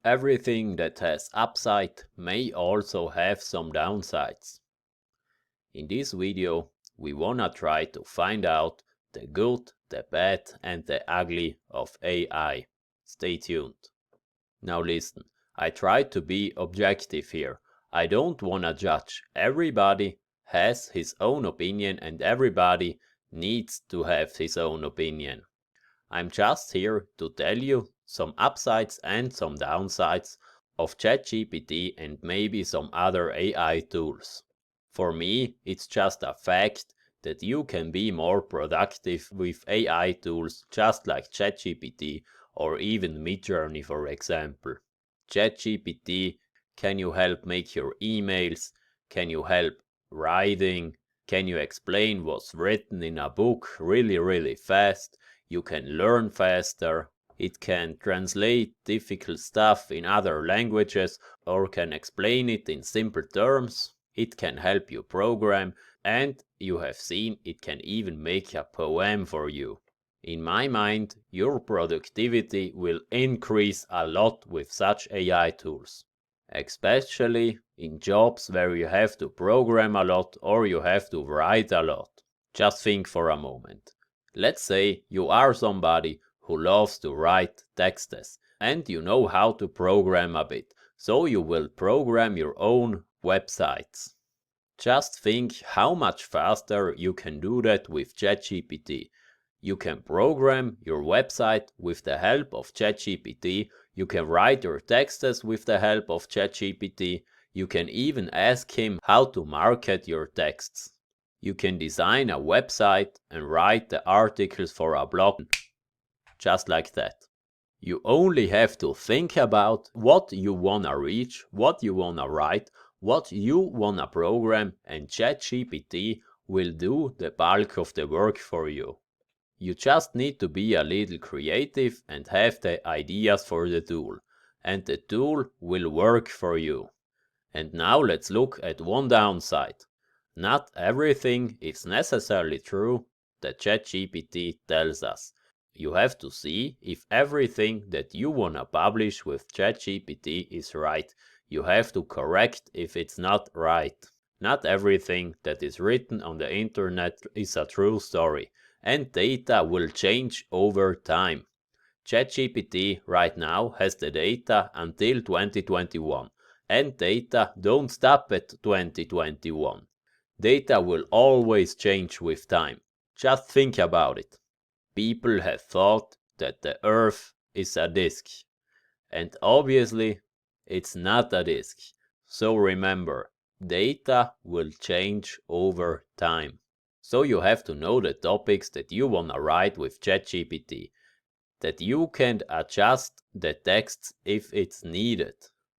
Everything that has upside may also have some downsides. In this video, we wanna try to find out the good, the bad and the ugly of AI. Stay tuned. Now listen, I try to be objective here. I don't wanna judge. Everybody has his own opinion and everybody needs to have his own opinion. I'm just here to tell you some upsides and some downsides of ChatGPT and maybe some other AI tools. For me, it's just a fact that you can be more productive with AI tools just like ChatGPT or even Midjourney, for example. ChatGPT, can you help make your emails? Can you help writing? Can you explain what's written in a book really fast? You can learn faster. It can translate difficult stuff in other languages or can explain it in simple terms. It can help you program, and you have seen it can even make a poem for you. In my mind, your productivity will increase a lot with such AI tools, especially in jobs where you have to program a lot or you have to write a lot. Just think for a moment. Let's say you are somebody who loves to write texts and you know how to program a bit, so you will program your own websites. Just think how much faster you can do that with ChatGPT. You can program your website with the help of ChatGPT. You can write your texts with the help of ChatGPT. You can even ask him how to market your texts. You can design a website and write the articles for a blog, just like that. You only have to think about what you wanna reach, what you wanna write, what you wanna program, and ChatGPT will do the bulk of the work for you. You just need to be a little creative and have the ideas for the tool, and the tool will work for you. And now let's look at one downside. Not everything is necessarily true that ChatGPT tells us. You have to see if everything that you wanna publish with ChatGPT is right. You have to correct if it's not right. Not everything that is written on the internet is a true story, and data will change over time. ChatGPT right now has the data until 2021, and data don't stop at 2021. Data will always change with time. Just think about it. People have thought that the Earth is a disk, and obviously it's not a disk. So remember, data will change over time. So you have to know the topics that you wanna write with ChatGPT, that you can adjust the text if it's needed.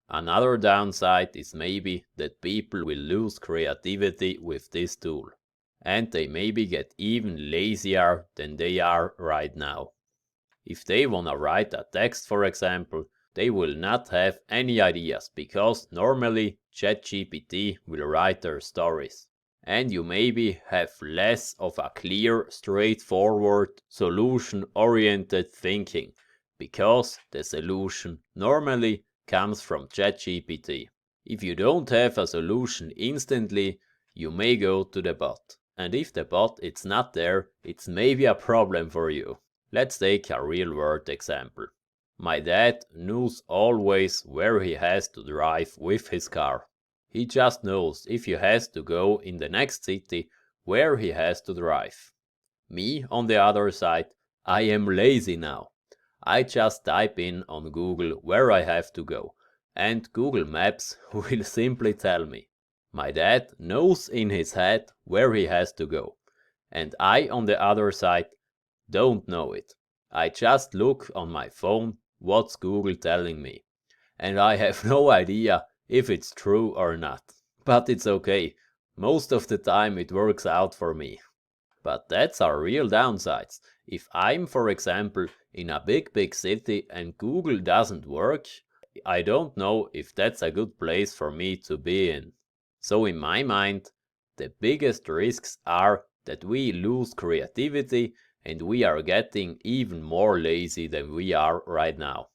Another downside is maybe that people will lose creativity with this tool, and they maybe get even lazier than they are right now. If they wanna write a text, for example, they will not have any ideas because normally ChatGPT will write their stories. And you maybe have less of a clear, straightforward, solution-oriented thinking, because the solution normally comes from ChatGPT. If you don't have a solution instantly, you may go to the bot. And if the bot is not there, it's maybe a problem for you. Let's take a real-world example. My dad knows always where he has to drive with his car. He just knows if he has to go in the next city where he has to drive. Me, on the other side, I am lazy now. I just type in on Google where I have to go, and Google Maps will simply tell me. My dad knows in his head where he has to go, and I, on the other side, don't know it. I just look on my phone what's Google telling me, and I have no idea if it's true or not. But it's okay, most of the time it works out for me. But that's our real downsides. If I'm, for example, in a big city and Google doesn't work, I don't know if that's a good place for me to be in. So in my mind, the biggest risks are that we lose creativity and we are getting even more lazy than we are right now.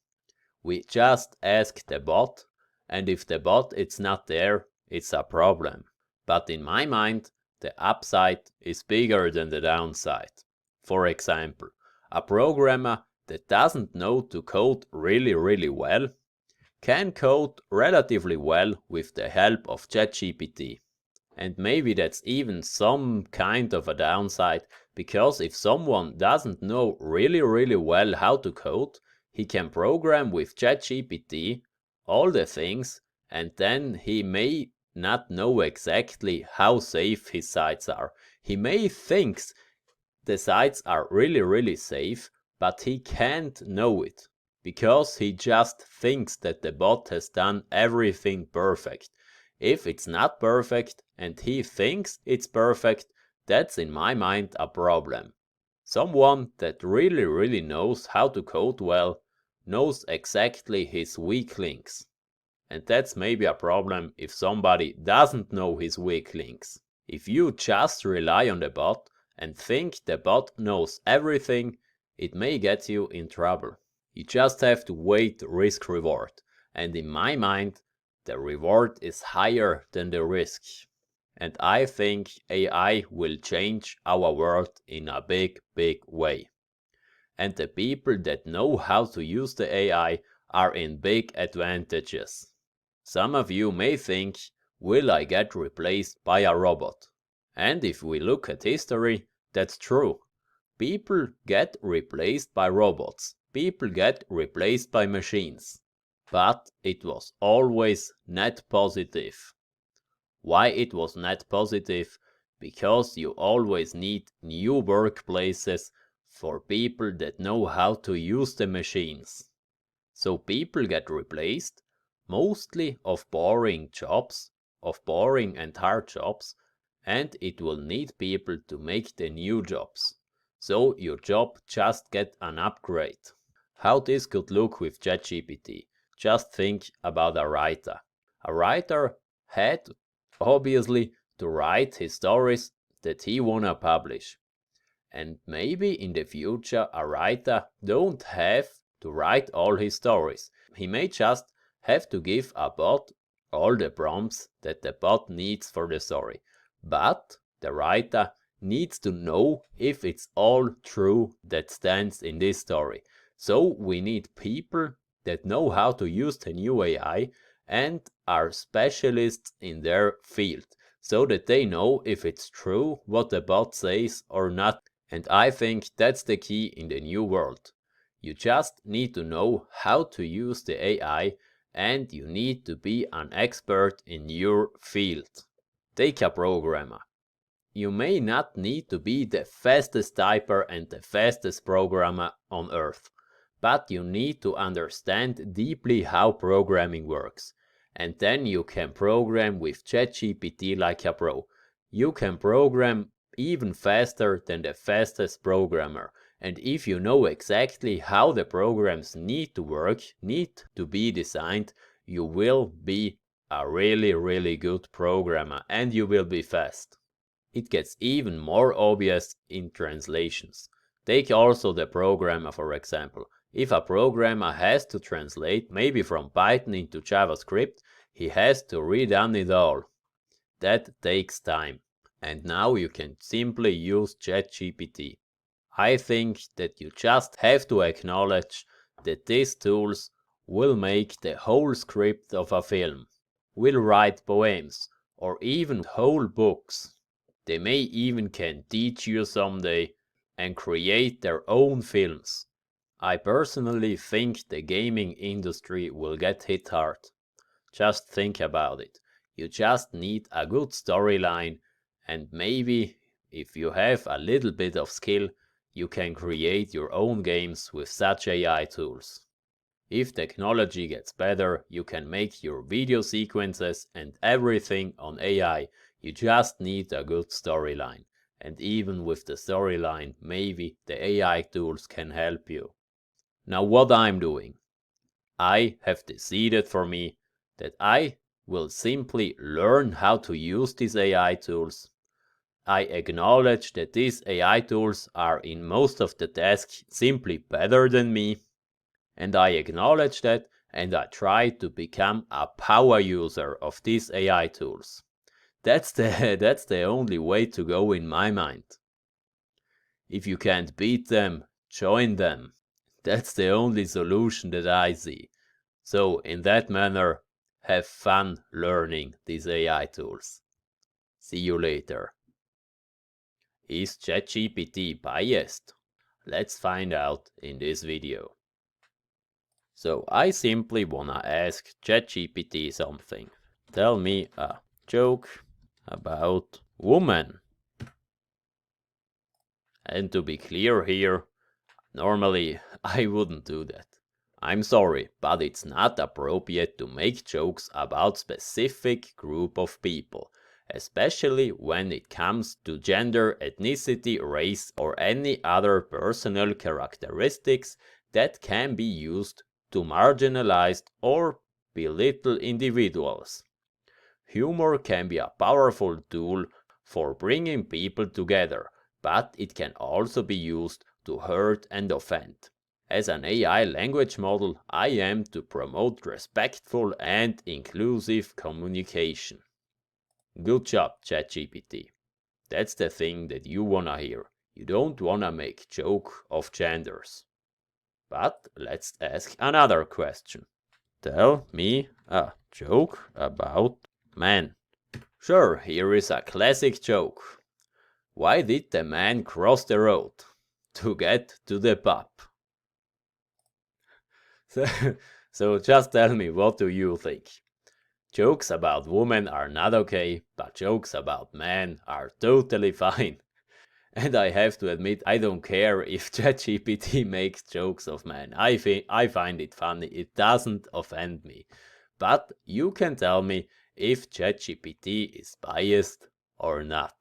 We just ask the bot, and if the bot is not there, it's a problem. But in my mind, the upside is bigger than the downside. For example, a programmer that doesn't know to code really well can code relatively well with the help of ChatGPT. And maybe that's even some kind of a downside, because if someone doesn't know really well how to code, he can program with ChatGPT all the things, and then he may not know exactly how safe his sites are. He may think the sites are really safe, but he can't know it, because he just thinks that the bot has done everything perfect. If it's not perfect and he thinks it's perfect, that's in my mind a problem. Someone that really knows how to code well knows exactly his weak links. And that's maybe a problem if somebody doesn't know his weak links. If you just rely on the bot and think the bot knows everything, it may get you in trouble. You just have to weigh risk reward. And in my mind, the reward is higher than the risk. And I think AI will change our world in a big way. And the people that know how to use the AI are in big advantages. Some of you may think, will I get replaced by a robot? And if we look at history, that's true. People get replaced by robots. People get replaced by machines. But it was always net positive. Why it was net positive? Because you always need new workplaces for people that know how to use the machines. So people get replaced, mostly of boring jobs, of boring and hard jobs, and it will need people to make the new jobs. So your job just get an upgrade. How this could look with ChatGPT? Just think about a writer. A writer had obviously to write his stories that he wanna publish. And maybe in the future a writer don't have to write all his stories. He may just have to give a bot all the prompts that the bot needs for the story. But the writer needs to know if it's all true that stands in this story. So we need people that know how to use the new AI and are specialists in their field, so that they know if it's true what the bot says or not. And I think that's the key in the new world. You just need to know how to use the AI, and you need to be an expert in your field. Take a programmer. You may not need to be the fastest typer and the fastest programmer on earth, but you need to understand deeply how programming works. And then you can program with ChatGPT like a pro. You can program even faster than the fastest programmer. And if you know exactly how the programs need to work, need to be designed, you will be a really good programmer, and you will be fast. It gets even more obvious in translations. Take also the programmer for example. If a programmer has to translate maybe from Python into JavaScript, he has to redone it all. That takes time. And now you can simply use ChatGPT. I think that you just have to acknowledge that these tools will make the whole script of a film, will write poems, or even whole books. They may even can teach you someday and create their own films. I personally think the gaming industry will get hit hard. Just think about it. You just need a good storyline, and maybe if you have a little bit of skill, you can create your own games with such AI tools. If technology gets better, you can make your video sequences and everything on AI. You just need a good storyline. And even with the storyline, maybe the AI tools can help you. Now what I'm doing. I have decided for me that I will simply learn how to use these AI tools. I acknowledge that these AI tools are in most of the tasks simply better than me. And I acknowledge that and I try to become a power user of these AI tools. That's the only way to go in my mind. If you can't beat them, join them. That's the only solution that I see. So in that manner, have fun learning these AI tools. See you later. Is ChatGPT biased? Let's find out in this video. So I simply wanna ask ChatGPT something. Tell me a joke about woman. And to be clear here, normally I wouldn't do that. I'm sorry, but it's not appropriate to make jokes about specific group of people, especially when it comes to gender, ethnicity, race, or any other personal characteristics that can be used to marginalize or belittle individuals. Humor can be a powerful tool for bringing people together, but it can also be used to hurt and offend. As an AI language model, I am to promote respectful and inclusive communication. Good job, ChatGPT. That's the thing that you wanna hear. You don't wanna make joke of genders. But let's ask another question. Tell me a joke about men. Sure, here is a classic joke. Why did the man cross the road? To get to the pub. So just tell me, what do you think? Jokes about women are not okay, but jokes about men are totally fine. And I have to admit, I don't care if ChatGPT makes jokes of men. I find it funny. It doesn't offend me. But you can tell me if ChatGPT is biased or not.